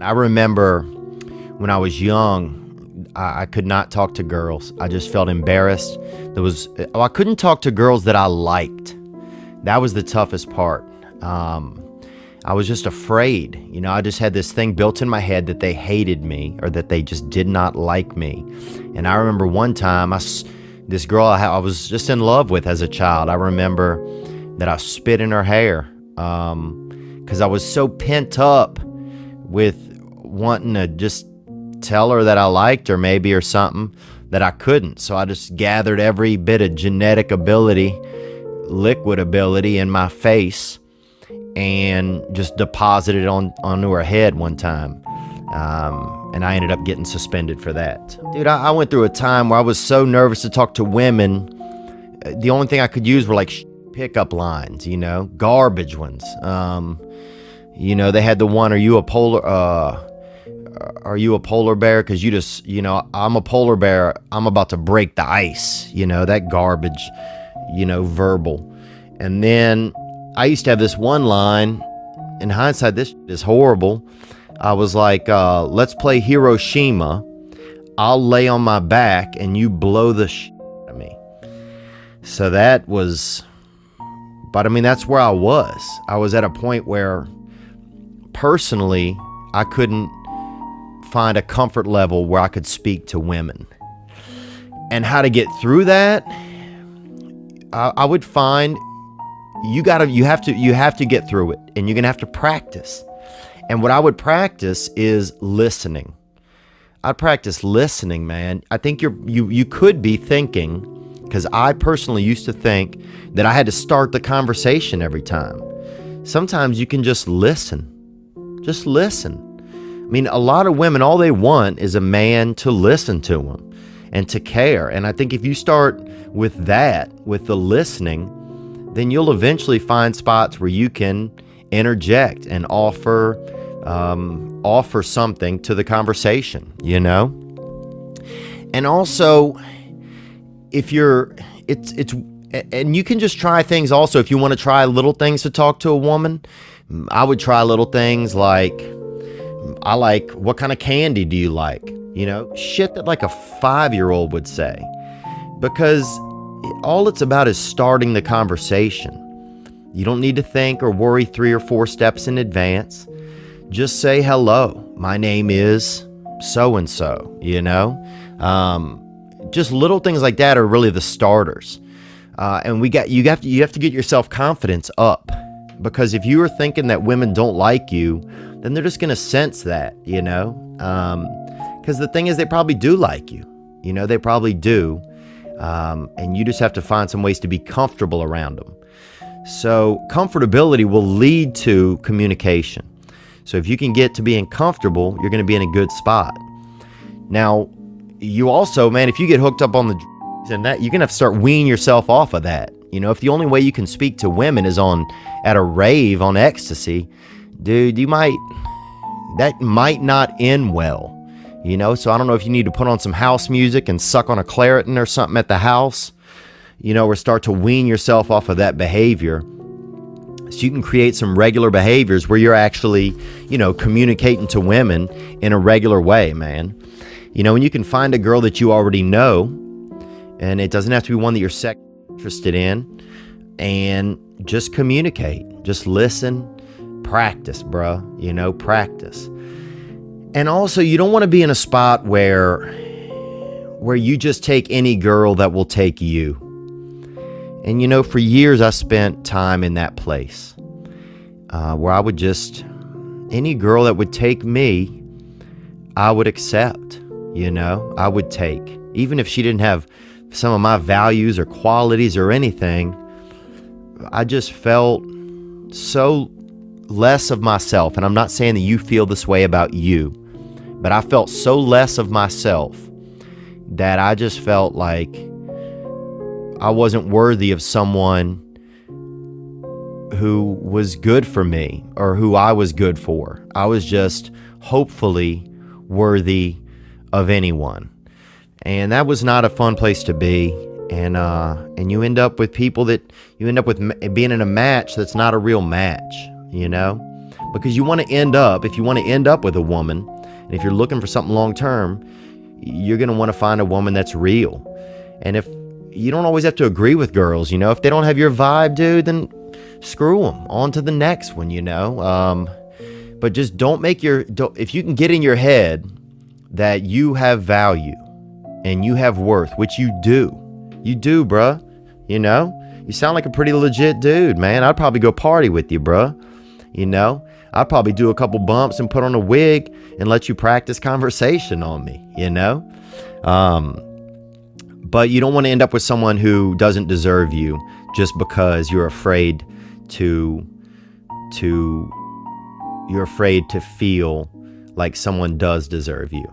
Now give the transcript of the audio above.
I remember when I was young, I could not talk to girls. I just felt embarrassed. I couldn't talk to girls that I liked. That was the toughest part. I was just afraid. I just had this thing built in my head that they hated me or that they just did not like me. And I remember one time, this girl I was just in love with as a child, I remember that I spit in her hair because I was so pent up with wanting to just tell her that I liked her maybe or something that I couldn't. So I just gathered every bit of genetic ability, liquid ability in my face and just deposited it onto her head one time. And I ended up getting suspended for that. Dude, I went through a time where I was so nervous to talk to women. The only thing I could use were like pickup lines, garbage ones. They had the one, are you a polar bear? Because you just, I'm a polar bear. I'm about to break the ice, that garbage, verbal. And then I used to have this one line. In hindsight, this is horrible. I was like, let's play Hiroshima. I'll lay on my back and you blow the shit out of me. So that was, but I mean, that's where I was. I was at a point where personally, I couldn't find a comfort level where I could speak to women. And how to get through that, I would find you have to get through it, and you're gonna have to practice. And what I would practice is listening. I'd practice listening, man. I think you could be thinking, because I personally used to think that I had to start the conversation every time. Sometimes you can just listen. Just listen. I mean, a lot of women, all they want is a man to listen to them and to care. And I think if you start with that, with the listening, then you'll eventually find spots where you can interject and offer something to the conversation, And also, and you can just try things also. If you want to try little things to talk to a woman, I would try little things like, what kind of candy do you like? Shit that like a 5-year-old would say, because all it's about is starting the conversation. You don't need to think or worry 3 or 4 steps in advance. Just say, hello, my name is so-and-so, just little things like that are really the starters. And you have to get your self-confidence up, because if you are thinking that women don't like you, then they're just going to sense that, because the thing is, they probably do like you, they probably do. And you just have to find some ways to be comfortable around them. So comfortability will lead to communication. So if you can get to being comfortable, you're going to be in a good spot. Now, you also, man, if you get hooked up on the drugs and that, you're going to have to start weaning yourself off of that. If the only way you can speak to women is at a rave on ecstasy, dude, that might not end well. So I don't know if you need to put on some house music and suck on a Claritin or something at the house, or start to wean yourself off of that behavior, so you can create some regular behaviors where you're actually, communicating to women in a regular way, man. And you can find a girl that you already know, and it doesn't have to be one that you're sexually interested in, and just communicate, just listen, practice, bruh, practice. And also, you don't want to be in a spot where you just take any girl that will take you. And, for years I spent time in that place where I would any girl that would take me, I would accept, I would take. Even if she didn't have some of my values or qualities or anything, I just felt so less of myself. And I'm not saying that you feel this way about you, but I felt so less of myself that I just felt like I wasn't worthy of someone who was good for me or who I was good for. I was just hopefully worthy of anyone. And that was not a fun place to be. And you end up with people that you end up with being in a match that's not a real match, Because you want to end up, if you want to end up with a woman, and if you're looking for something long term, you're going to want to find a woman that's real. And if you don't always have to agree with girls, if they don't have your vibe, dude, then screw them. On to the next one, But just if you can get in your head that you have value and you have worth, which you do, bruh, you sound like a pretty legit dude, man. I'd probably go party with you, bruh. I'd probably do a couple bumps and put on a wig and let you practice conversation on me, But you don't want to end up with someone who doesn't deserve you just because you're afraid to feel like someone does deserve you.